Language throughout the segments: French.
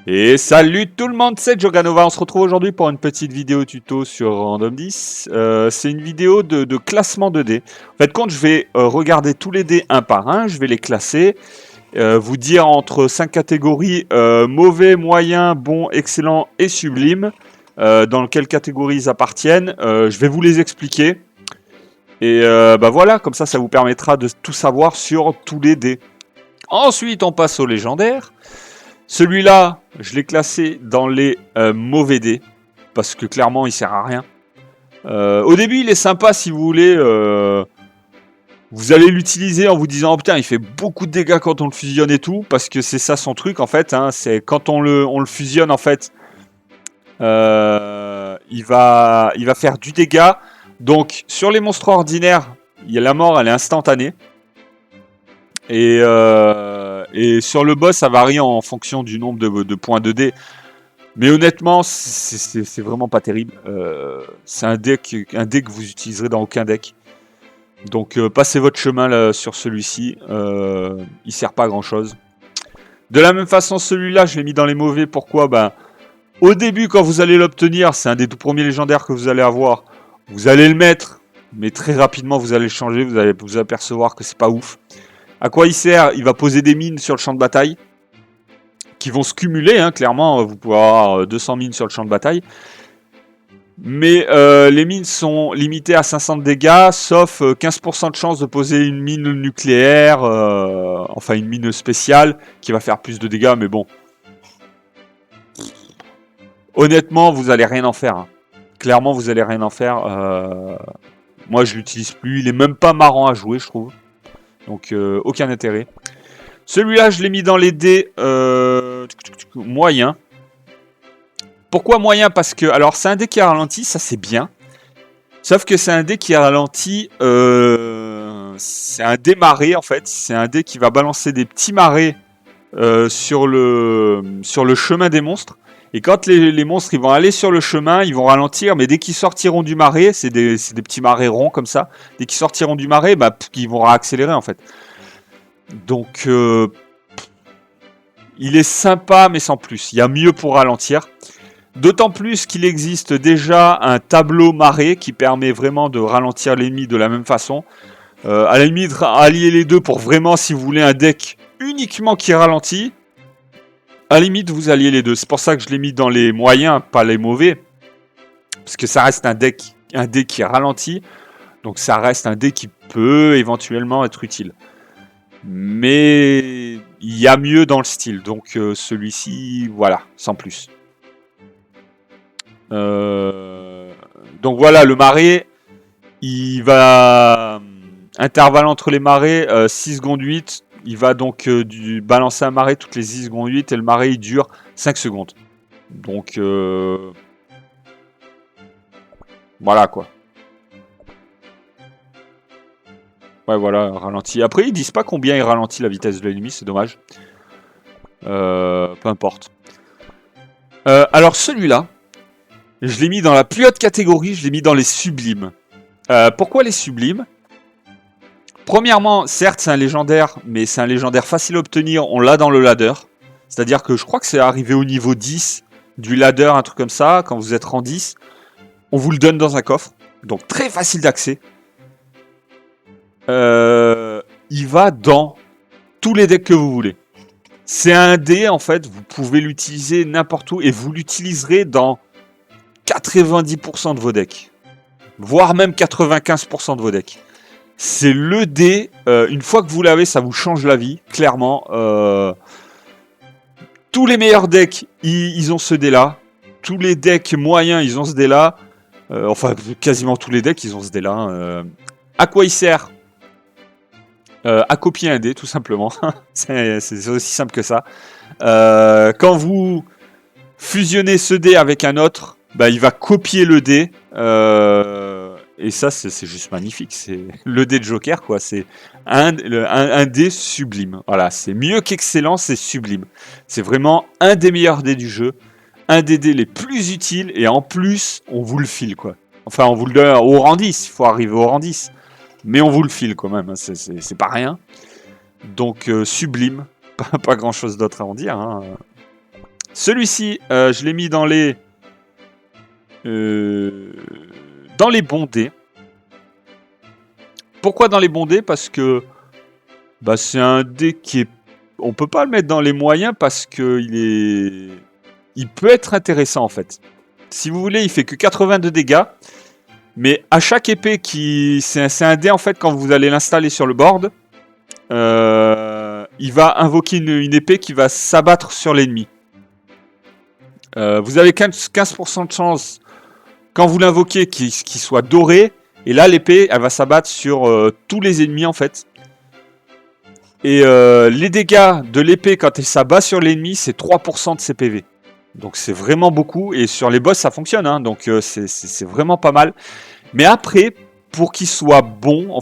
Et salut tout le monde, c'est Joganova. On se retrouve aujourd'hui pour une petite vidéo tuto sur Random 10. C'est une vidéo de classement de dés. En fait, quand je vais regarder tous les dés un par un, je vais les classer, vous dire entre 5 catégories mauvais, moyen, bon, excellent et sublime, dans quelle catégorie ils appartiennent. Je vais vous les expliquer. Et bah voilà, comme ça vous permettra de tout savoir sur tous les dés. Ensuite, on passe au légendaire. Celui-là, je l'ai classé dans les mauvais dés, parce que clairement, il sert à rien. Au début, il est sympa si vous voulez. Vous allez l'utiliser en vous disant, oh putain, il fait beaucoup de dégâts quand on le fusionne et tout, parce que c'est ça son truc en fait. Hein, c'est quand on le fusionne en fait, il va faire du dégât. Donc sur les monstres ordinaires, la mort elle est instantanée. Et sur le boss, ça varie en fonction du nombre de points de dés. Mais honnêtement, c'est vraiment pas terrible. C'est un dé que vous utiliserez dans aucun deck. Donc passez votre chemin là, sur celui-ci. Il sert pas à grand chose. De la même façon, celui-là, je l'ai mis dans les mauvais. Pourquoi ? Au début, quand vous allez l'obtenir, c'est un des tout premiers légendaires que vous allez avoir. Vous allez le mettre, mais très rapidement, vous allez le changer. Vous allez vous apercevoir que c'est pas ouf. À quoi il sert ? Il va poser des mines sur le champ de bataille qui vont se cumuler, hein, clairement. Vous pouvez avoir 200 mines sur le champ de bataille. Mais les mines sont limitées à 500 de dégâts, sauf 15% de chance de poser une mine nucléaire, enfin une mine spéciale, qui va faire plus de dégâts, mais bon. Honnêtement, vous allez rien en faire. Hein. Clairement, vous allez rien en faire. Moi, je l'utilise plus. Il est même pas marrant à jouer, je trouve. Donc, aucun intérêt. Celui-là, je l'ai mis dans les dés moyens. Pourquoi moyen ? Parce que, alors, c'est un dé qui ralentit, ça c'est bien. Sauf que c'est un dé qui ralentit. C'est un dé marée, en fait. C'est un dé qui va balancer des petits marées sur le chemin des monstres. Et quand les monstres ils vont aller sur le chemin, ils vont ralentir, mais dès qu'ils sortiront du marais, c'est des petits marées ronds comme ça, dès qu'ils sortiront du marais, ils vont réaccélérer en fait. Donc il est sympa mais sans plus, il y a mieux pour ralentir. D'autant plus qu'il existe déjà un tableau marée qui permet vraiment de ralentir l'ennemi de la même façon. À la limite, allier les deux pour vraiment, si vous voulez un deck uniquement qui ralentit, à la limite, vous alliez les deux. C'est pour ça que je l'ai mis dans les moyens, pas les mauvais. Parce que ça reste un dé qui ralentit. Donc ça reste un dé qui peut éventuellement être utile. Mais il y a mieux dans le style. Donc celui-ci, voilà, sans plus. Donc voilà, le marais, il va... Intervalle entre les marées, 6 secondes 8. Il va donc balancer un marais toutes les 6 secondes 8 et le marais il dure 5 secondes. Donc voilà quoi. Ouais voilà, ralenti. Après ils disent pas combien il ralentit la vitesse de l'ennemi, c'est dommage. Peu importe. Alors celui-là, je l'ai mis dans la plus haute catégorie, je l'ai mis dans les sublimes. Pourquoi les sublimes ? Premièrement, certes, c'est un légendaire, mais c'est un légendaire facile à obtenir. On l'a dans le ladder. C'est-à-dire que je crois que c'est arrivé au niveau 10 du ladder, un truc comme ça. Quand vous êtes rang 10, on vous le donne dans un coffre. Donc très facile d'accès. Il va dans tous les decks que vous voulez. C'est un dé, en fait. Vous pouvez l'utiliser n'importe où et vous l'utiliserez dans 90% de vos decks. Voire même 95% de vos decks. C'est le dé, une fois que vous l'avez, ça vous change la vie, clairement. Tous les meilleurs decks, ils ont ce dé-là. Tous les decks moyens, ils ont ce dé-là. Enfin, quasiment tous les decks, ils ont ce dé-là. Hein. À quoi il sert ? À copier un dé, tout simplement. c'est aussi simple que ça. Quand vous fusionnez ce dé avec un autre, il va copier le dé. Et ça, c'est juste magnifique. C'est le dé de Joker, quoi. C'est un dé sublime. Voilà, c'est mieux qu'excellent, c'est sublime. C'est vraiment un des meilleurs dés du jeu. Un des dés les plus utiles. Et en plus, on vous le file, quoi. Enfin, on vous le donne au rang 10. Il faut arriver au rang 10. Mais on vous le file, quand même. C'est pas rien. Donc, sublime. Pas grand-chose d'autre à en dire. Hein. Celui-ci, je l'ai mis dans les bons dés. Pourquoi dans les bons dés? Parce que bah, c'est un dé qui est... On peut pas le mettre dans les moyens parce que il peut être intéressant en fait. Si vous voulez, il fait que 82 dégâts. Mais à chaque épée c'est un dé en fait quand vous allez l'installer sur le board. Il va invoquer une épée qui va s'abattre sur l'ennemi. Vous avez 15% de chance quand vous l'invoquez qu'il soit doré. Et là l'épée elle va s'abattre sur tous les ennemis en fait. Et les dégâts de l'épée quand elle s'abat sur l'ennemi c'est 3% de ses PV. Donc c'est vraiment beaucoup. Et sur les boss ça fonctionne hein, donc c'est vraiment pas mal. Mais après pour qu'il soit bon,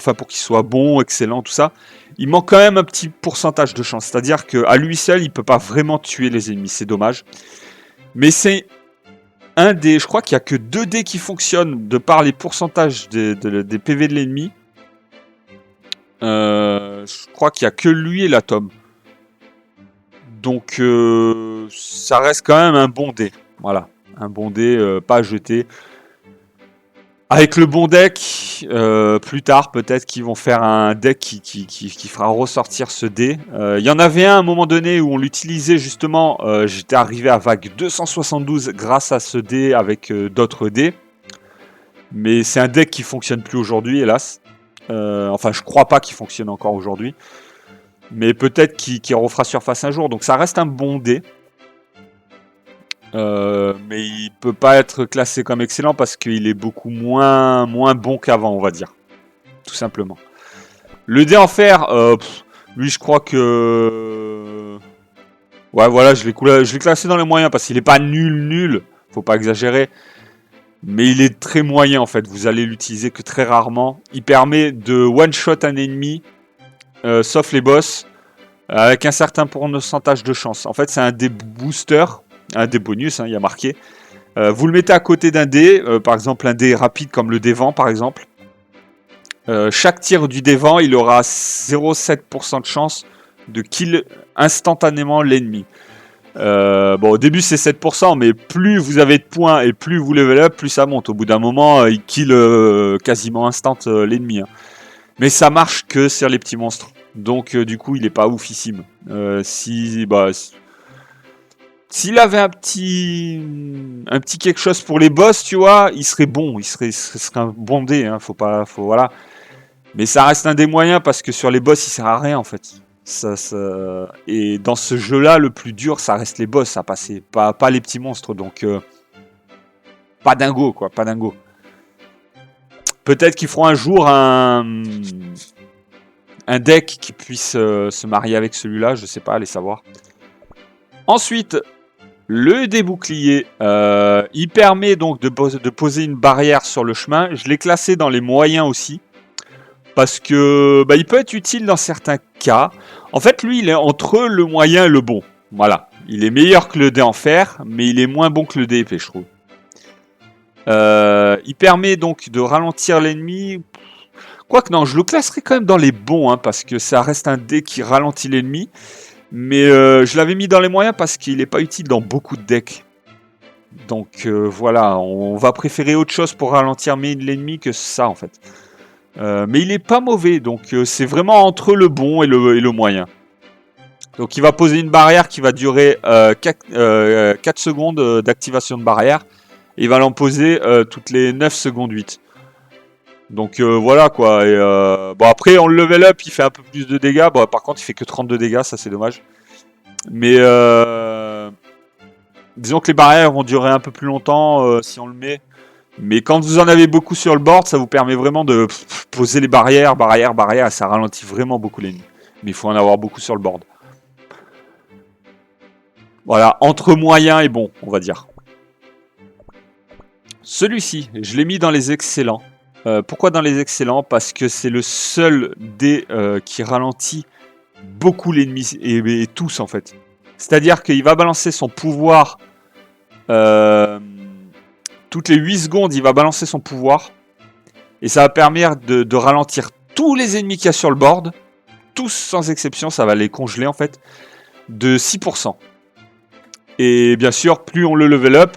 excellent, tout ça, il manque quand même un petit pourcentage de chance. C'est-à-dire qu'à lui seul, il peut pas vraiment tuer les ennemis. C'est dommage. Mais c'est un des... Je crois qu'il n'y a que 2 dés qui fonctionnent de par les pourcentages des PV de l'ennemi. Je crois qu'il n'y a que lui et l'atome. Donc ça reste quand même un bon dé. Voilà. Un bon dé, pas à jeter. Avec le bon deck, plus tard, peut-être qu'ils vont faire un deck qui fera ressortir ce dé. Il y en avait un à un moment donné où on l'utilisait justement. J'étais arrivé à vague 272 grâce à ce dé avec d'autres dés. Mais c'est un deck qui fonctionne plus aujourd'hui, hélas. Enfin, je crois pas qu'il fonctionne encore aujourd'hui. Mais peut-être qu'il refera surface un jour. Donc ça reste un bon dé. Mais il peut pas être classé comme excellent parce qu'il est beaucoup moins bon qu'avant, on va dire. Tout simplement. Le dé en fer, lui je crois que... Ouais voilà, je l'ai classé dans les moyens parce qu'il est pas nul, faut pas exagérer. Mais il est très moyen en fait, vous allez l'utiliser que très rarement. Il permet de one-shot un ennemi, sauf les boss, avec un certain pourcentage de chance. En fait c'est un dé booster. Un dé bonus, hein, il y a marqué. Vous le mettez à côté d'un dé, par exemple un dé rapide comme le dé vent par exemple. Chaque tir du dé vent, il aura 0,7% de chance de kill instantanément l'ennemi. Bon, au début c'est 7%, mais plus vous avez de points et plus vous level up, plus ça monte. Au bout d'un moment, il kill quasiment instant l'ennemi. Hein. Mais ça marche que sur les petits monstres. Donc du coup, il est pas oufissime. S'il avait un petit quelque chose pour les boss, tu vois, il serait bon, il serait un bon dé, hein, voilà. Mais ça reste un des moyens parce que sur les boss, il sert à rien en fait. Et dans ce jeu-là, le plus dur, ça reste les boss à passer, pas les petits monstres. Donc, pas dingo quoi, pas dingo. Peut-être qu'ils feront un jour un deck qui puisse se marier avec celui-là, je sais pas, allez savoir. Ensuite. Le débouclier, il permet donc de poser une barrière sur le chemin. Je l'ai classé dans les moyens aussi. Parce que il peut être utile dans certains cas. En fait, lui, il est entre le moyen et le bon. Voilà. Il est meilleur que le dé en fer, mais il est moins bon que le dé épée, je trouve. Il permet donc de ralentir l'ennemi. Quoique non, je le classerai quand même dans les bons, hein, parce que ça reste un dé qui ralentit l'ennemi. Mais je l'avais mis dans les moyens parce qu'il n'est pas utile dans beaucoup de decks. Donc voilà, on va préférer autre chose pour ralentir l'ennemi que ça en fait. Mais il n'est pas mauvais, donc c'est vraiment entre le bon et le moyen. Donc il va poser une barrière qui va durer 4 secondes d'activation de barrière. Et il va l'en poser toutes les 9 secondes 8. Donc voilà quoi. Et, bon après on le level up, il fait un peu plus de dégâts. Bon par contre il fait que 32 dégâts, ça c'est dommage. Mais disons que les barrières vont durer un peu plus longtemps si on le met. Mais quand vous en avez beaucoup sur le board, ça vous permet vraiment de poser les barrières, et ça ralentit vraiment beaucoup l'ennemi. Mais il faut en avoir beaucoup sur le board. Voilà, entre moyen et bon, on va dire. Celui-ci, je l'ai mis dans les excellents. Pourquoi dans les excellents? Parce que c'est le seul dé qui ralentit beaucoup l'ennemi et tous en fait. C'est-à-dire qu'il va balancer son pouvoir toutes les 8 secondes, il va balancer son pouvoir et ça va permettre de ralentir tous les ennemis qu'il y a sur le board, tous sans exception, ça va les congeler en fait, de 6%. Et bien sûr, plus on le level up,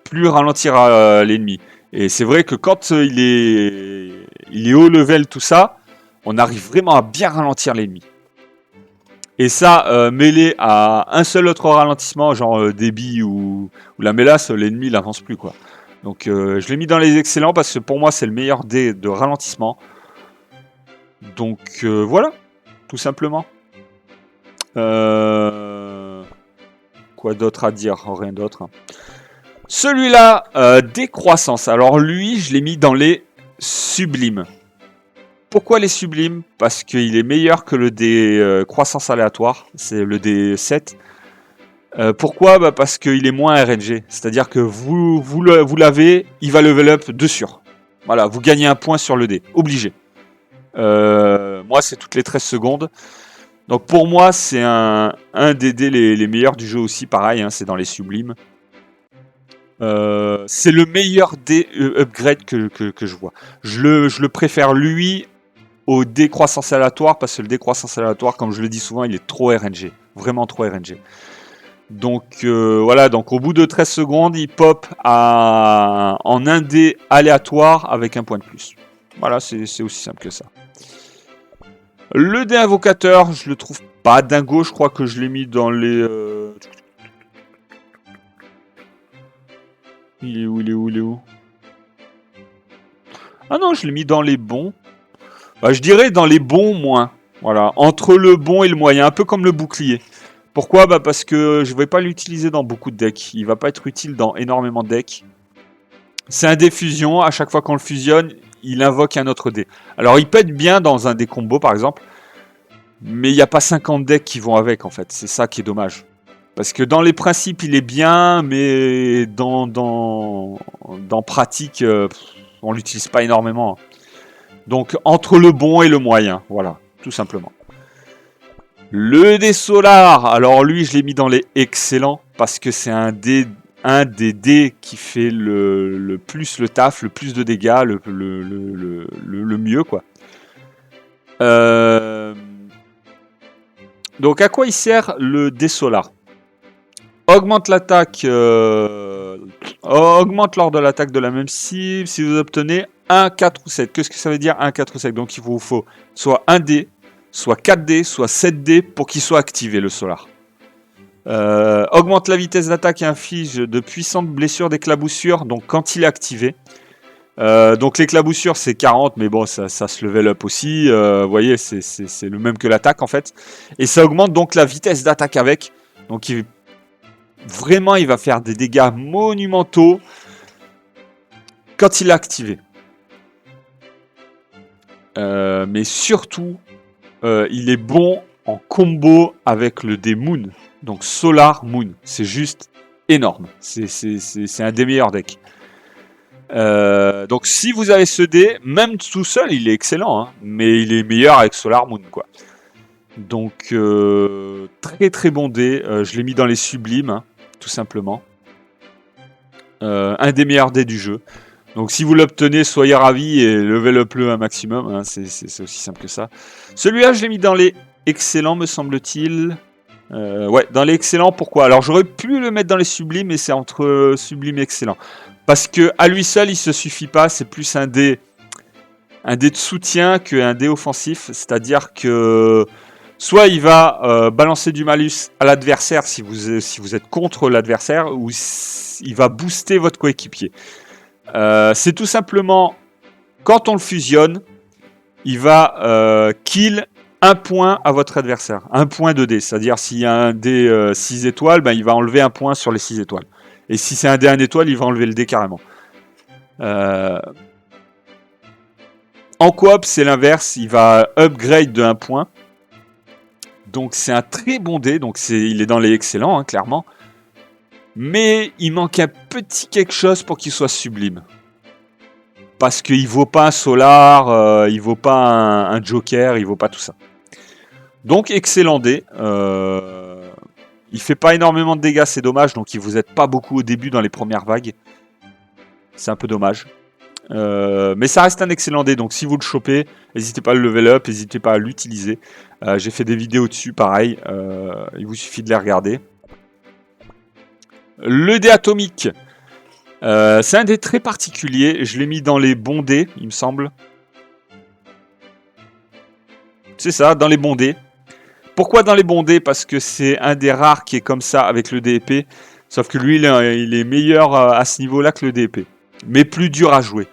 plus ralentira l'ennemi. Et c'est vrai que quand il est haut level, tout ça, on arrive vraiment à bien ralentir l'ennemi. Et ça, mêlé à un seul autre ralentissement, genre débit ou la mélasse, l'ennemi il avance plus quoi. Donc je l'ai mis dans les excellents parce que pour moi c'est le meilleur dé de ralentissement. Donc voilà, tout simplement. Quoi d'autre à dire? Rien d'autre. Celui-là, décroissance. Alors lui, je l'ai mis dans les sublimes. Pourquoi les sublimes? Parce qu'il est meilleur que le dé croissance aléatoire, c'est le dé 7. Pourquoi? Parce qu'il est moins RNG. C'est-à-dire que vous l'avez, il va level up de sûr. Voilà, vous gagnez un point sur le dé, obligé. Moi, c'est toutes les 13 secondes. Donc pour moi, c'est un des dés les meilleurs du jeu aussi, pareil, hein, c'est dans les sublimes. C'est le meilleur dé upgrade que je vois. Je le préfère lui au décroissance aléatoire parce que le décroissance aléatoire, comme je le dis souvent, il est trop RNG. Vraiment trop RNG. Donc voilà, donc au bout de 13 secondes, il pop en un dé aléatoire avec un point de plus. Voilà, c'est aussi simple que ça. Le dé invocateur, je le trouve pas dingo, je crois que je l'ai mis dans les... Il est où? Ah non, je l'ai mis dans les bons. Bah, je dirais dans les bons moins. Voilà, entre le bon et le moyen, un peu comme le bouclier. Pourquoi? Bah parce que je ne vais pas l'utiliser dans beaucoup de decks. Il va pas être utile dans énormément de decks. C'est un dé fusion, à chaque fois qu'on le fusionne, il invoque un autre dé. Alors il peut être bien dans un dé combo par exemple, mais il n'y a pas 50 decks qui vont avec en fait. C'est ça qui est dommage. Parce que dans les principes il est bien, mais dans pratique, on l'utilise pas énormément. Donc entre le bon et le moyen, voilà, tout simplement. Le dé solar, alors lui je l'ai mis dans les excellents parce que c'est un des dés qui fait le plus le taf, le plus de dégâts, le mieux quoi. Donc à quoi il sert le dé solar? Augmente l'attaque, augmente lors de l'attaque de la même cible si vous obtenez 1, 4 ou 7. Qu'est-ce que ça veut dire 1, 4 ou 7? Donc il vous faut soit 1 dé, soit 4 dés, soit 7 dés pour qu'il soit activé le solar. Augmente la vitesse d'attaque et inflige de puissantes blessures d'éclaboussure donc quand il est activé. Donc l'éclaboussure c'est 40 mais bon ça se level up aussi. Vous voyez c'est le même que l'attaque en fait. Et ça augmente donc la vitesse d'attaque avec. Donc vraiment il va faire des dégâts monumentaux quand il est activé. Mais surtout il est bon en combo avec le dé Moon. Donc Solar Moon. C'est juste énorme. C'est un des meilleurs decks. Donc si vous avez ce dé, même tout seul, il est excellent. Hein, mais il est meilleur avec Solar Moon. Quoi. Donc très très bon dé. Je l'ai mis dans les sublimes. Hein, tout simplement. Un des meilleurs dés du jeu. Donc si vous l'obtenez, soyez ravis et level up le un maximum. Hein, c'est aussi simple que ça. Celui-là, je l'ai mis dans les excellents, me semble-t-il. Ouais, dans les excellents, pourquoi? Alors j'aurais pu le mettre dans les sublimes, mais c'est entre sublime et excellent. Parce que à lui seul, il se suffit pas, c'est plus un dé de soutien qu'un dé offensif. C'est-à-dire que soit il va balancer du malus à l'adversaire si vous êtes contre l'adversaire, ou il va booster votre coéquipier. C'est tout simplement, quand on le fusionne, il va kill un point à votre adversaire, un point de dé. C'est-à-dire s'il y a un dé 6 étoiles, ben, il va enlever un point sur les 6 étoiles. Et si c'est un dé 1 étoile, il va enlever le dé carrément. En coop, c'est l'inverse, il va upgrade de 1 point. Donc c'est un très bon dé, donc il est dans les excellents, hein, clairement. Mais il manque un petit quelque chose pour qu'il soit sublime. Parce qu'il vaut pas un solar, il vaut pas un joker, il vaut pas tout ça. Donc excellent dé. Il fait pas énormément de dégâts, c'est dommage. Donc il vous aide pas beaucoup au début dans les premières vagues. C'est un peu dommage. Mais ça reste un excellent dé. Donc si vous le chopez, n'hésitez pas à le level up, n'hésitez pas à l'utiliser. J'ai fait des vidéos dessus, pareil. Il vous suffit de les regarder. Le dé atomique, c'est un dé très particulier. Je l'ai mis dans les bons dés, il me semble. C'est ça, dans les bons dés. Pourquoi dans les bons dés? Parce que c'est un des rares qui est comme ça avec le dé épée. Sauf que lui, il est meilleur à ce niveau-là que le dé épée. Mais plus dur à jouer.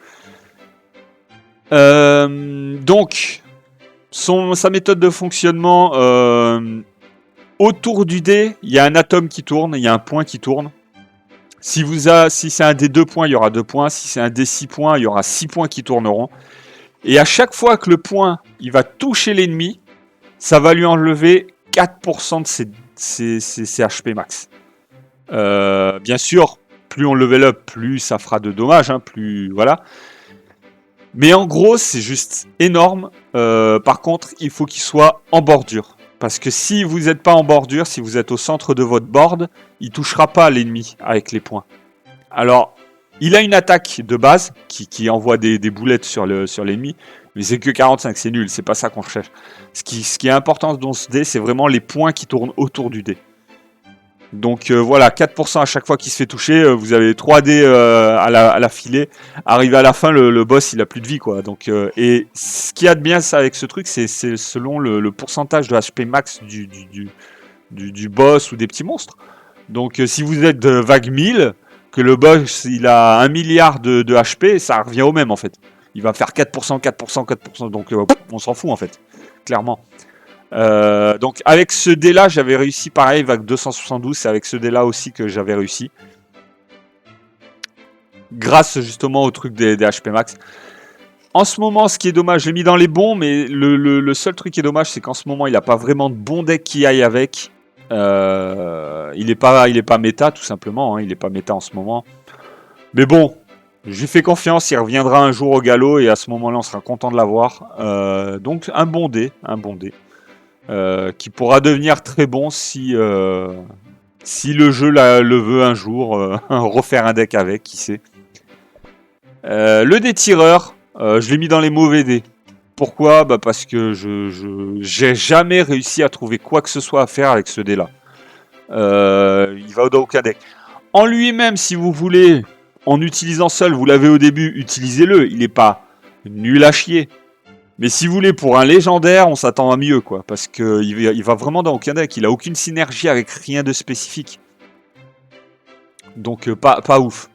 Donc, sa méthode de fonctionnement, autour du dé, il y a un atome qui tourne, il y a un point qui tourne. Si c'est un dé 2 points, il y aura 2 points. Si c'est un dé 6 points, il y aura 6 points qui tourneront. Et à chaque fois que le point il va toucher l'ennemi, ça va lui enlever 4% de ses HP max. Bien sûr, plus on level up, plus ça fera de dommages, hein, plus voilà. Mais en gros, c'est juste énorme. Par contre, il faut qu'il soit en bordure. Parce que si vous n'êtes pas en bordure, si vous êtes au centre de votre board, il ne touchera pas l'ennemi avec les points. Alors, il a une attaque de base qui envoie des boulettes sur l'ennemi. Mais c'est que 45, c'est nul, c'est pas ça qu'on recherche. Ce qui est important dans ce dé, c'est vraiment les points qui tournent autour du dé. Donc voilà, 4% à chaque fois qu'il se fait toucher, vous avez 3 dés à la filée. Arrivé à la fin, le boss il a plus de vie quoi. Donc, et ce qu'il y a de bien ça, avec ce truc, c'est selon le pourcentage de HP max du boss ou des petits monstres. Donc si vous êtes de vague 1000, que le boss il a 1 milliard de HP, ça revient au même en fait. Il va faire 4%, 4%, 4%, donc on s'en fout en fait, clairement. Donc avec ce dé là j'avais réussi pareil, vague 272, c'est avec ce dé là aussi que j'avais réussi. Grâce justement au truc des HP max. En ce moment, ce qui est dommage, je l'ai mis dans les bons, mais le seul truc qui est dommage, c'est qu'en ce moment, il n'a pas vraiment de bon deck qui aille avec. Il n'est pas méta, tout simplement, hein, il n'est pas méta en ce moment. Mais bon, j'ai fait confiance, il reviendra un jour au galop, et à ce moment-là, on sera content de l'avoir. Donc un bon dé. Qui pourra devenir très bon si le jeu le veut un jour, refaire un deck avec, qui sait. Le dé tireur, je l'ai mis dans les mauvais dés. Pourquoi? Parce que j'ai jamais réussi à trouver quoi que ce soit à faire avec ce dé là. Il va dans aucun deck. En lui-même, si vous voulez, en utilisant seul, vous l'avez au début, utilisez-le. Il n'est pas nul à chier. Mais si vous voulez, pour un légendaire, on s'attend à mieux, quoi. Parce qu'il va vraiment dans aucun deck. Il a aucune synergie avec rien de spécifique. Donc, pas ouf.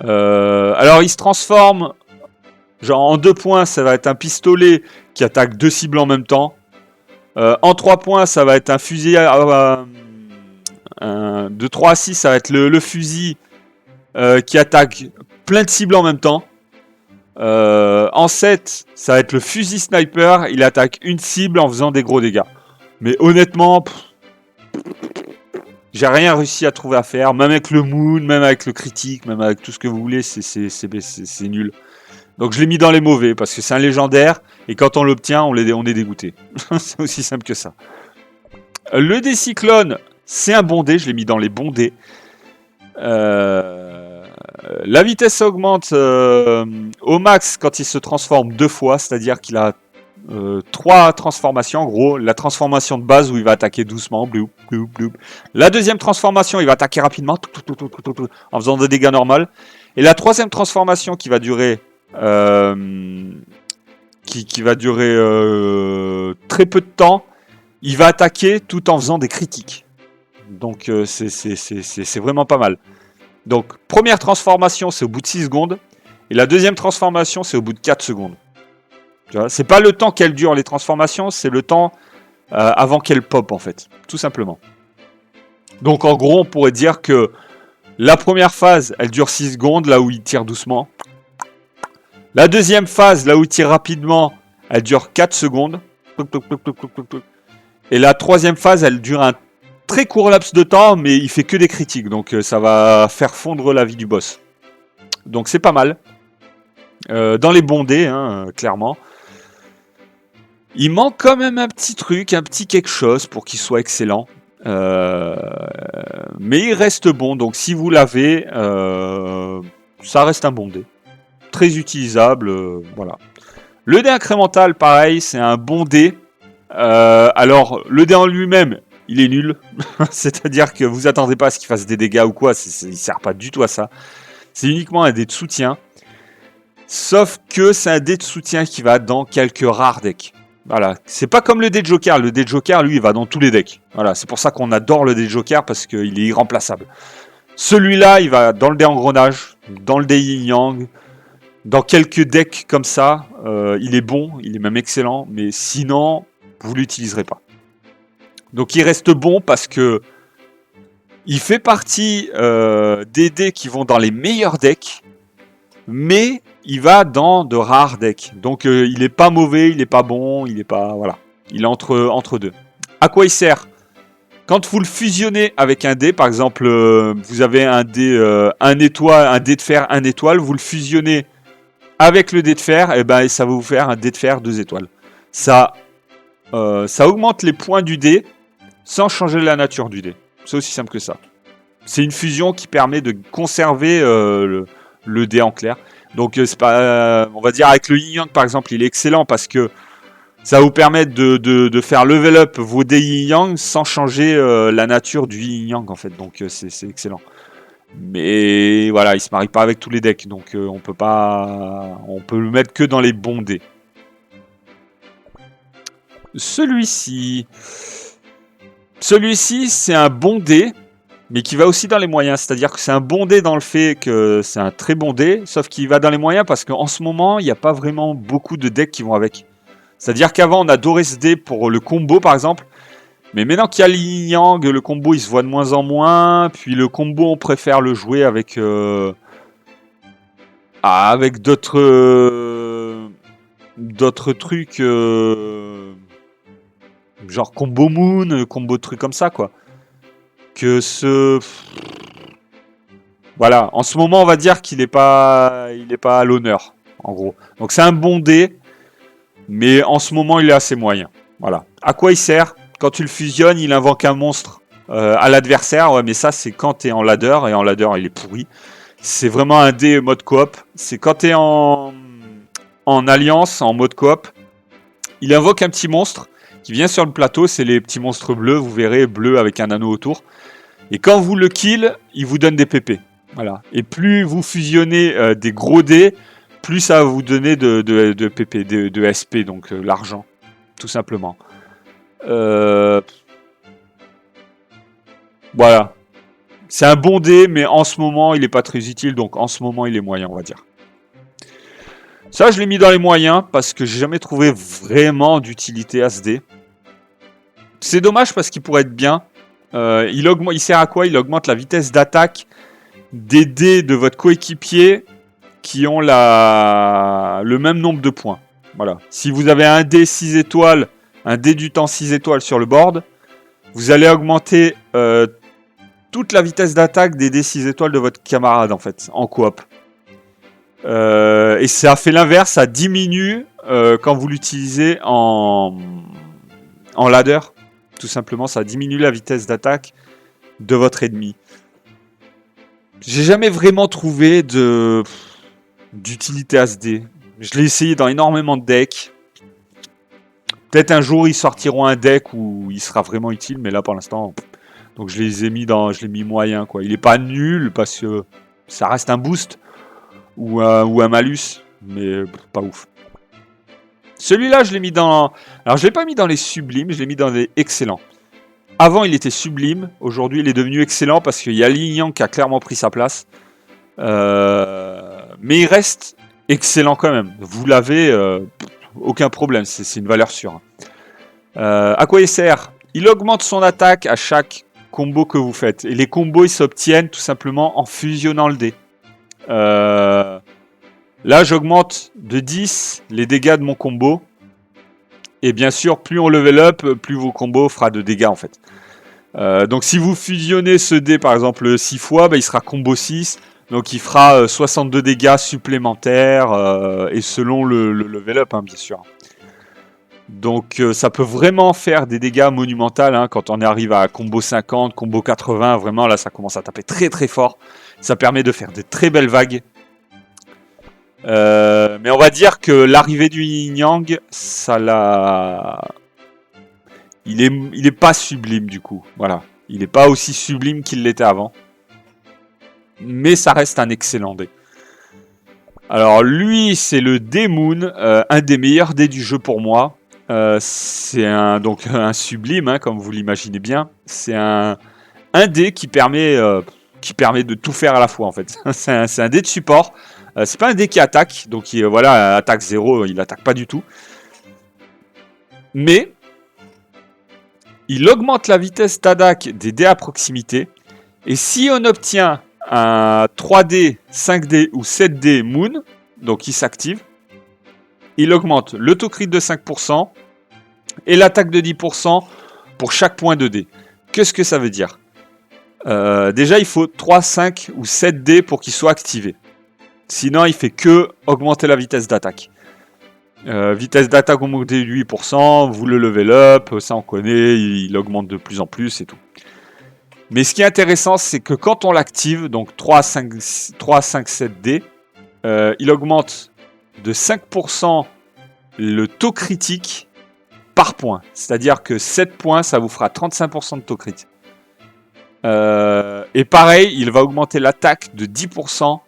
Alors, il se transforme. Genre, en 2 points, ça va être un pistolet qui attaque 2 cibles en même temps. En 3 points, ça va être un fusil. De 3 à 6, ça va être le fusil qui attaque plein de cibles en même temps. En 7, ça va être le fusil sniper, il attaque une cible en faisant des gros dégâts. Mais honnêtement, j'ai rien réussi à trouver à faire, même avec le moon, même avec le critique, même avec tout ce que vous voulez, c'est nul. Donc je l'ai mis dans les mauvais, parce que c'est un légendaire, et quand on l'obtient, on est dégoûté. C'est aussi simple que ça. Le dé cyclone, c'est un bon dé, je l'ai mis dans les bons dés. La vitesse augmente au max quand il se transforme 2 fois, c'est-à-dire qu'il a 3 transformations. En gros, la transformation de base où il va attaquer doucement, bloup, bloup, bloup. La deuxième transformation, il va attaquer rapidement, en faisant des dégâts normaux. Et la troisième transformation qui va durer, qui va durer très peu de temps, il va attaquer tout en faisant des critiques. Donc c'est vraiment pas mal. Donc, première transformation, c'est au bout de 6 secondes. Et la deuxième transformation, c'est au bout de 4 secondes. Tu vois, c'est pas le temps qu'elles durent, les transformations, c'est le temps avant qu'elles pop, en fait. Tout simplement. Donc, en gros, on pourrait dire que la première phase, elle dure 6 secondes, là où il tire doucement. La deuxième phase, là où il tire rapidement, elle dure 4 secondes. Et la troisième phase, elle dure un très court laps de temps, mais il fait que des critiques, donc ça va faire fondre la vie du boss. Donc c'est pas mal. Dans les bons dés, hein, clairement. Il manque quand même un petit truc, un petit quelque chose pour qu'il soit excellent. Mais il reste bon, donc si vous l'avez, ça reste un bon dé. Très utilisable, voilà. Le dé incrémental, pareil, c'est un bon dé. Alors, le dé en lui-même, il est nul. C'est-à-dire que vous attendez pas à ce qu'il fasse des dégâts ou quoi, il sert pas du tout à ça. C'est uniquement un dé de soutien. Sauf que c'est un dé de soutien qui va dans quelques rares decks. Voilà, c'est pas comme le dé de Joker. Le dé de Joker, lui, il va dans tous les decks. Voilà, c'est pour ça qu'on adore le dé de Joker, parce qu'il est irremplaçable. Celui-là, il va dans le dé engrenage, dans le dé yin-yang, dans quelques decks comme ça. Il est bon, il est même excellent, mais sinon, vous l'utiliserez pas. Donc il reste bon parce que il fait partie des dés qui vont dans les meilleurs decks, mais il va dans de rares decks. Donc il est pas mauvais, il est pas bon, il est pas... Voilà. Il est entre deux. À quoi il sert? Quand vous le fusionnez avec un dé, par exemple, vous avez un dé, un dé de fer, 1 étoile, vous le fusionnez avec le dé de fer, et ben ça va vous faire un dé de fer 2 étoiles. Ça augmente les points du dé sans changer la nature du dé. C'est aussi simple que ça. C'est une fusion qui permet de conserver le dé en clair. Donc c'est pas, on va dire avec le yin-yang par exemple, il est excellent parce que ça va vous permettre de faire level up vos dés yin-yang sans changer la nature du yin-yang en fait. Donc c'est excellent. Mais voilà, il se marie pas avec tous les decks, donc on peut le mettre que dans les bons dés. Celui-ci, c'est un bon dé, mais qui va aussi dans les moyens. C'est-à-dire que c'est un bon dé dans le fait que c'est un très bon dé, sauf qu'il va dans les moyens parce qu'en ce moment, il n'y a pas vraiment beaucoup de decks qui vont avec. C'est-à-dire qu'avant, on adorait ce dé pour le combo, par exemple. Mais maintenant qu'il y a le yin-yang, le combo, il se voit de moins en moins. Puis le combo, on préfère le jouer avec d'autres trucs, genre combo moon, combo de trucs comme ça, quoi. Voilà, en ce moment, on va dire qu'il n'est pas à l'honneur, en gros. Donc c'est un bon dé, mais en ce moment, il est assez moyen. Voilà. À quoi il sert? Quand tu le fusionnes, il invoque un monstre à l'adversaire. Ouais, mais ça, c'est quand tu es en ladder, et en ladder, il est pourri. C'est vraiment un dé mode coop. C'est quand tu es en alliance, en mode coop. Il invoque un petit monstre qui vient sur le plateau. C'est les petits monstres bleus, vous verrez, bleu avec un anneau autour. Et quand vous le kill, il vous donne des PP. Voilà. Et plus vous fusionnez des gros dés, plus ça va vous donner de PP, de SP, donc l'argent, tout simplement. Voilà. C'est un bon dé, mais en ce moment, il n'est pas très utile, donc en ce moment, il est moyen, on va dire. Ça, je l'ai mis dans les moyens, parce que j'ai jamais trouvé vraiment d'utilité à ce dé. C'est dommage, parce qu'il pourrait être bien. Il sert à quoi? Il augmente la vitesse d'attaque des dés de votre coéquipier qui ont le même nombre de points. Voilà. Si vous avez un dé 6 étoiles, un dé du temps 6 étoiles sur le board, vous allez augmenter toute la vitesse d'attaque des dés 6 étoiles de votre camarade, en fait, en coop. Et ça fait l'inverse, ça diminue quand vous l'utilisez en ladder. Tout simplement, ça diminue la vitesse d'attaque de votre ennemi. J'ai jamais vraiment trouvé d'utilité à ce dé. Je l'ai essayé dans énormément de decks. Peut-être un jour ils sortiront un deck où il sera vraiment utile, mais là pour l'instant, donc je l'ai mis moyen, quoi. Il est pas nul parce que ça reste un boost ou un malus, mais pas ouf. Celui-là, je l'ai mis dans... Alors, je l'ai pas mis dans les sublimes, je l'ai mis dans les excellents. Avant, il était sublime. Aujourd'hui, il est devenu excellent parce qu'il y a Yin Yang qui a clairement pris sa place. Mais il reste excellent quand même. Vous l'avez, aucun problème. C'est une valeur sûre. À quoi il sert? Il augmente son attaque à chaque combo que vous faites. Et les combos, ils s'obtiennent tout simplement en fusionnant le dé. Là, j'augmente de 10 les dégâts de mon combo. Et bien sûr, plus on level up, plus vos combos fera de dégâts en fait. Donc si vous fusionnez ce dé par exemple 6 fois, il sera combo 6. Donc il fera 62 dégâts supplémentaires et selon le level up, bien sûr. Donc ça peut vraiment faire des dégâts monumentaux quand on arrive à combo 50, combo 80. Vraiment là, ça commence à taper très très fort. Ça permet de faire de très belles vagues. Mais on va dire que l'arrivée du Yin Yang, ça l'a il est pas sublime du coup. Voilà. Il n'est pas aussi sublime qu'il l'était avant. Mais ça reste un excellent dé. Alors lui, c'est le D-Moon, un des meilleurs dés du jeu pour moi. C'est donc un sublime, hein, comme vous l'imaginez bien. C'est un dé qui permet de tout faire à la fois en fait. c'est un dé de support. C'est pas un dé qui attaque, donc voilà, attaque 0, il attaque pas du tout. Mais il augmente la vitesse d'attaque des dés à proximité. Et si on obtient un 3D, 5D ou 7D Moon, donc il s'active, il augmente l'autocrit de 5% et l'attaque de 10% pour chaque point de dé. Qu'est-ce que ça veut dire ? Déjà, il faut 3, 5 ou 7 dés pour qu'il soit activé. Sinon, il fait que augmenter la vitesse d'attaque. Vitesse d'attaque augmentée de 8%, vous le level up, ça on connaît, il augmente de plus en plus et tout. Mais ce qui est intéressant, c'est que quand on l'active, donc 3, 5, 7 dés, il augmente de 5% le taux critique par point. C'est-à-dire que 7 points, ça vous fera 35% de taux critique. Et pareil, il va augmenter l'attaque de 10%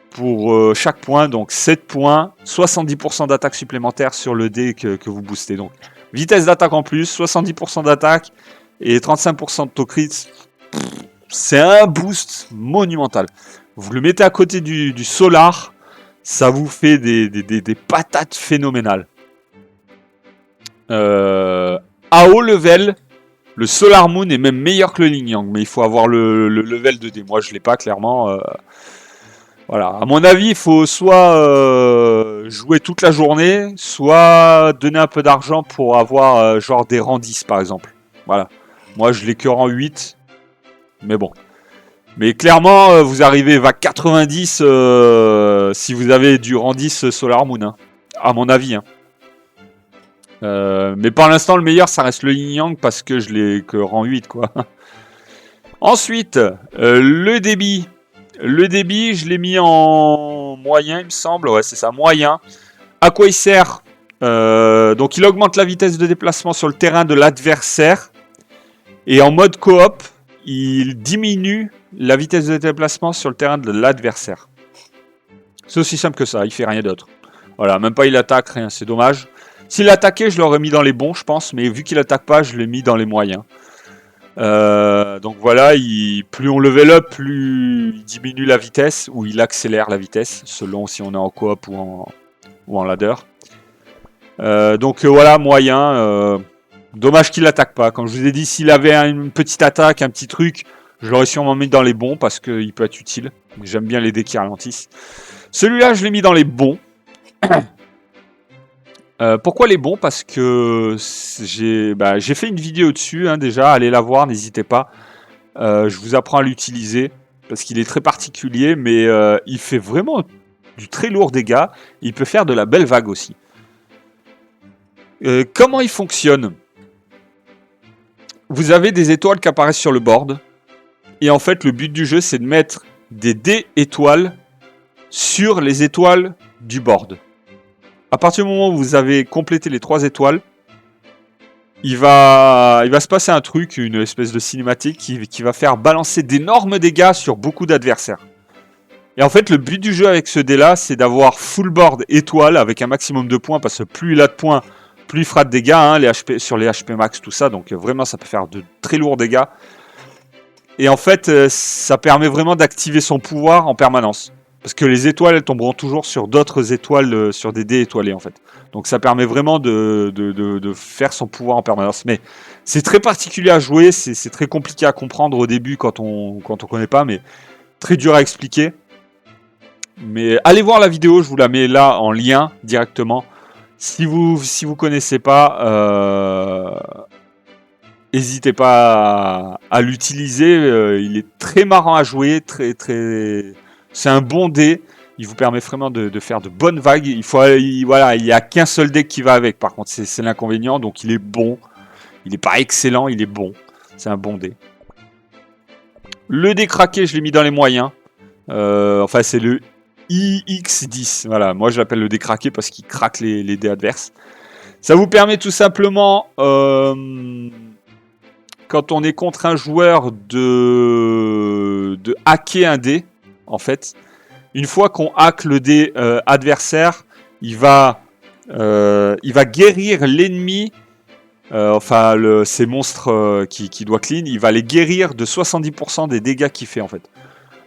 pour chaque point. Donc 7 points, 70% d'attaque supplémentaire sur le dé que vous boostez. Donc vitesse d'attaque en plus, 70% d'attaque et 35% de taux crit. C'est un boost monumental. Vous le mettez à côté du Solar, ça vous fait des patates phénoménales. À haut level, le Solar Moon est même meilleur que le Yin Yang, mais il faut avoir le level 2D. Moi, je l'ai pas, clairement. Voilà. À mon avis, il faut soit jouer toute la journée, soit donner un peu d'argent pour avoir genre des rangs 10, par exemple. Voilà. Moi, je l'ai que rang 8, mais bon. Mais clairement, vous arrivez à 90 si vous avez du rang 10 Solar Moon, hein, à mon avis. Hein. Mais pour l'instant, le meilleur, ça reste le Yin Yang parce que je l'ai que rang 8, quoi. Ensuite, le débit. Le débit, je l'ai mis en moyen, il me semble. Ouais, c'est ça, moyen. À quoi il sert ? Donc, il augmente la vitesse de déplacement sur le terrain de l'adversaire. Et en mode coop, il diminue la vitesse de déplacement sur le terrain de l'adversaire. C'est aussi simple que ça, il fait rien d'autre. Voilà, même pas il attaque, rien, c'est dommage. S'il attaquait, je l'aurais mis dans les bons, je pense, mais vu qu'il attaque pas, je l'ai mis dans les moyens. Donc voilà, plus on level up, plus il diminue la vitesse, ou il accélère la vitesse, selon si on est en coop ou en ladder. Donc voilà, moyen. Dommage qu'il attaque pas. Comme je vous ai dit, s'il avait une petite attaque, un petit truc, je l'aurais sûrement mis dans les bons parce qu'il peut être utile. J'aime bien les dés qui ralentissent. Celui-là, je l'ai mis dans les bons. Pourquoi les bons ? Parce que j'ai fait une vidéo dessus, hein, déjà. Allez la voir, n'hésitez pas. Je vous apprends à l'utiliser parce qu'il est très particulier, mais il fait vraiment du très lourd dégât. Il peut faire de la belle vague aussi. Comment il fonctionne ? Vous avez des étoiles qui apparaissent sur le board. Et en fait, le but du jeu, c'est de mettre des dés étoiles sur les étoiles du board. À partir du moment où vous avez complété les 3 étoiles, il va se passer un truc, une espèce de cinématique qui va faire balancer d'énormes dégâts sur beaucoup d'adversaires. Et en fait, le but du jeu avec ce dé-là, c'est d'avoir full board étoile avec un maximum de points, parce que plus il a de points, plus il fera de dégâts, hein, sur les HP max, tout ça. Donc vraiment, ça peut faire de très lourds dégâts. Et en fait, ça permet vraiment d'activer son pouvoir en permanence. Parce que les étoiles, elles tomberont toujours sur d'autres étoiles, sur des dés étoilés en fait. Donc ça permet vraiment de faire son pouvoir en permanence. Mais c'est très particulier à jouer, c'est très compliqué à comprendre au début quand on connaît pas, mais très dur à expliquer. Mais allez voir la vidéo, je vous la mets là en lien directement. Si vous connaissez pas, n'hésitez pas à l'utiliser. Il est très marrant à jouer, c'est un bon dé. Il vous permet vraiment de faire de bonnes vagues. Il n'y a qu'un seul deck qui va avec. Par contre, c'est l'inconvénient. Donc, il est bon. Il n'est pas excellent, il est bon. C'est un bon dé. Le dé craqué, je l'ai mis dans les moyens. C'est le IX10. Voilà, moi je l'appelle le dé craqué parce qu'il craque les dés adverses. Ça vous permet tout simplement, quand on est contre un joueur, de hacker un dé, en fait. Une fois qu'on hack le dé adversaire, il va guérir l'ennemi, ces monstres qui doit clean, il va les guérir de 70% des dégâts qu'il fait, en fait.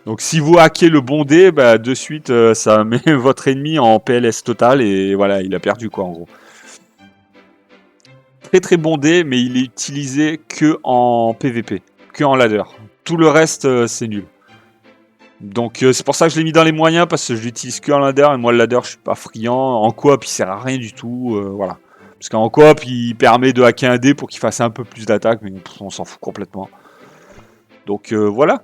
Donc si vous hackez le bon dé, bah, de suite, ça met votre ennemi en PLS total et voilà, il a perdu, quoi, en gros. Très très bon dé, mais il est utilisé que en PVP, que en ladder. Tout le reste, c'est nul. Donc c'est pour ça que je l'ai mis dans les moyens, parce que je l'utilise que en ladder, et moi le ladder je suis pas friand. En coop il sert à rien du tout, voilà. Parce qu'en coop il permet de hacker un dé pour qu'il fasse un peu plus d'attaque, mais on s'en fout complètement. Donc voilà.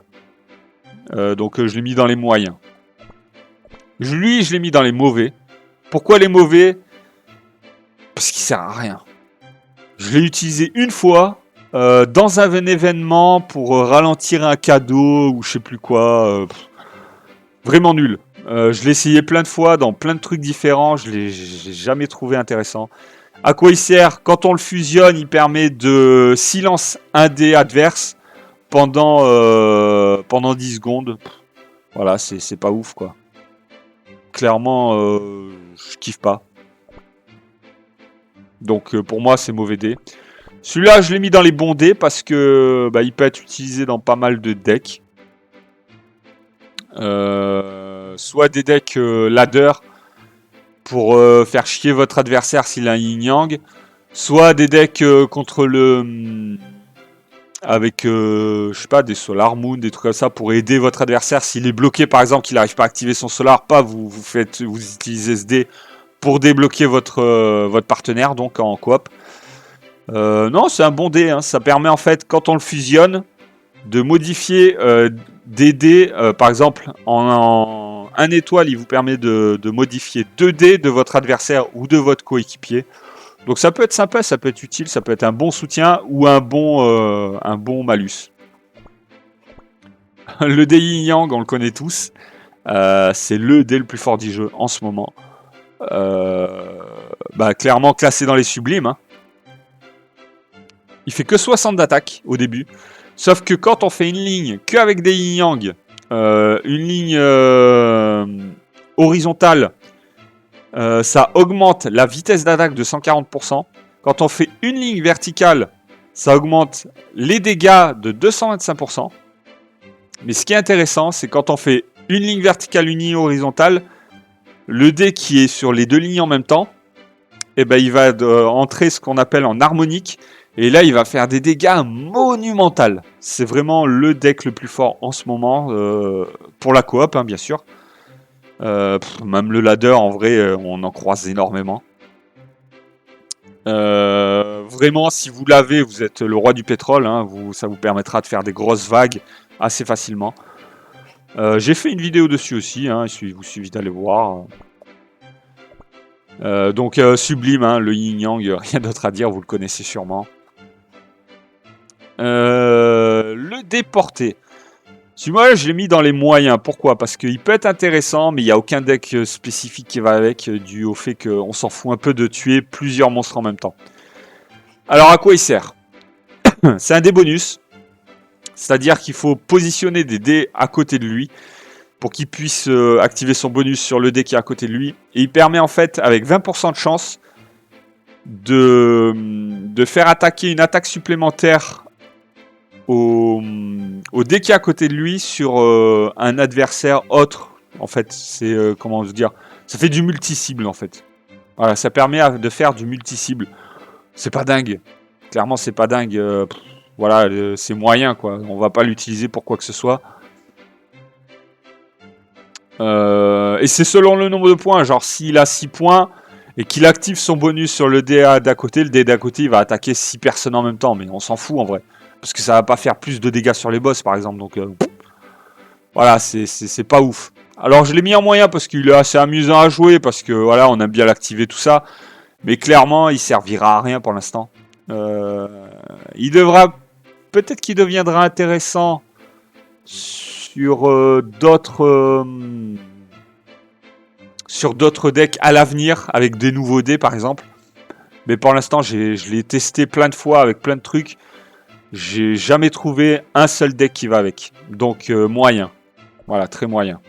Je l'ai mis dans les moyens. Lui je l'ai mis dans les mauvais. Pourquoi les mauvais? Parce qu'il sert à rien. Je l'ai utilisé une fois dans un événement pour ralentir un cadeau ou je sais plus quoi. Vraiment nul. Je l'ai essayé plein de fois dans plein de trucs différents. Je l'ai jamais trouvé intéressant. À quoi il sert? Quand on le fusionne, il permet de silence un dé adverse pendant 10 secondes. Voilà, c'est pas ouf, quoi. Clairement, je kiffe pas. Donc pour moi, c'est mauvais dé. Celui-là, je l'ai mis dans les bons dés parce que il peut être utilisé dans pas mal de decks. Soit des decks ladder pour faire chier votre adversaire s'il a un yin-yang, soit des decks contre le... avec, je sais pas, des Solar Moon, des trucs comme ça, pour aider votre adversaire s'il est bloqué, par exemple, qu'il n'arrive pas à activer son Solar, vous utilisez ce dé pour débloquer votre partenaire, donc en coop. Non, c'est un bon dé, hein. Ça permet en fait, quand on le fusionne, de modifier des dés. Par exemple, en 1 étoile, il vous permet de modifier 2 dés de votre adversaire ou de votre coéquipier. Donc ça peut être sympa, ça peut être utile, ça peut être un bon soutien ou un bon malus. Le dé Yin Yang, on le connaît tous. C'est le dé le plus fort du jeu en ce moment. Clairement classé dans les sublimes, hein. Il fait que 60 d'attaque au début. Sauf que quand on fait une ligne qu'avec des yin-yang, une ligne horizontale, ça augmente la vitesse d'attaque de 140%. Quand on fait une ligne verticale, ça augmente les dégâts de 225%. Mais ce qui est intéressant, c'est quand on fait une ligne verticale, une ligne horizontale, le dé qui est sur les deux lignes en même temps, il va entrer ce qu'on appelle en harmonique. Et là, il va faire des dégâts monumentaux. C'est vraiment le deck le plus fort en ce moment, pour la coop, hein, bien sûr. Même le ladder, en vrai, on en croise énormément. Vraiment, si vous l'avez, vous êtes le roi du pétrole. Hein, ça vous permettra de faire des grosses vagues assez facilement. J'ai fait une vidéo dessus aussi, hein, il vous suffit d'aller voir. Sublime, hein, le yin-yang, rien d'autre à dire, vous le connaissez sûrement. Le déporté. Moi, je l'ai mis dans les moyens. Pourquoi? Parce qu'il peut être intéressant, mais il n'y a aucun deck spécifique qui va avec, dû au fait qu'on s'en fout un peu de tuer plusieurs monstres en même temps. Alors, à quoi il sert? C'est un dé bonus. C'est-à-dire qu'il faut positionner des dés à côté de lui pour qu'il puisse activer son bonus sur le dé qui est à côté de lui. Et il permet en fait, avec 20% de chance, de faire attaquer une attaque supplémentaire au dé qui est à côté de lui sur un adversaire autre. En fait, c'est comment dire, ça fait du multi-cible en fait. Voilà, ça permet de faire du multi-cible. C'est pas dingue. Clairement, c'est pas dingue. Voilà, c'est moyen quoi. On va pas l'utiliser pour quoi que ce soit. Et c'est selon le nombre de points. Genre, s'il a 6 points et qu'il active son bonus sur le dé d'à côté, le dé d'à côté il va attaquer 6 personnes en même temps. Mais on s'en fout en vrai. Parce que ça va pas faire plus de dégâts sur les boss par exemple. Donc voilà, c'est pas ouf. Alors je l'ai mis en moyen parce qu'il est assez amusant à jouer. Parce que voilà, on aime bien l'activer tout ça. Mais clairement, il servira à rien pour l'instant. Il devra... Peut-être qu'il deviendra intéressant sur d'autres decks à l'avenir, avec des nouveaux dés par exemple. Mais pour l'instant, je l'ai testé plein de fois avec plein de trucs. J'ai jamais trouvé un seul deck qui va avec. Donc moyen. Voilà, très moyen.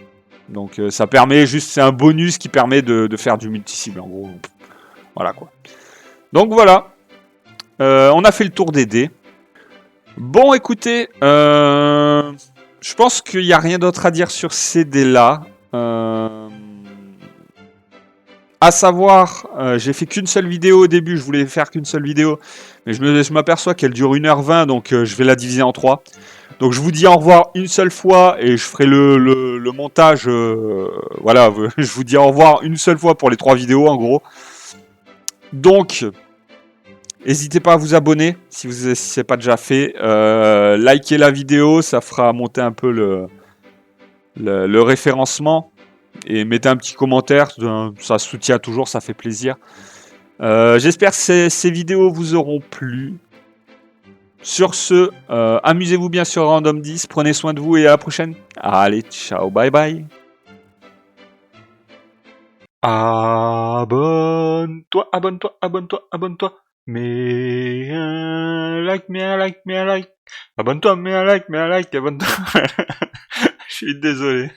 Donc ça permet juste, c'est un bonus qui permet de faire du multi-cible en gros. Voilà quoi. Donc voilà. On a fait le tour des dés. Bon écoutez, je pense qu'il n'y a rien d'autre à dire sur ces dés-là. À savoir, j'ai fait qu'une seule vidéo au début, je voulais faire qu'une seule vidéo, mais je m'aperçois qu'elle dure 1h20, donc je vais la diviser en 3. Donc je vous dis au revoir une seule fois et je ferai le montage. Voilà, je vous dis au revoir une seule fois pour les 3 vidéos en gros. Donc, n'hésitez pas à vous abonner si ce n'est pas déjà fait. Likez la vidéo, ça fera monter un peu le référencement. Et mettez un petit commentaire, ça soutient toujours, ça fait plaisir. J'espère que ces vidéos vous auront plu. Sur ce, amusez-vous bien sur Random 10, prenez soin de vous et à la prochaine. Allez, ciao, bye bye. Abonne-toi, abonne-toi, abonne-toi, abonne-toi. Mets un like, mets un like, mets un like. Abonne-toi, mets un like, abonne-toi. Je suis désolé.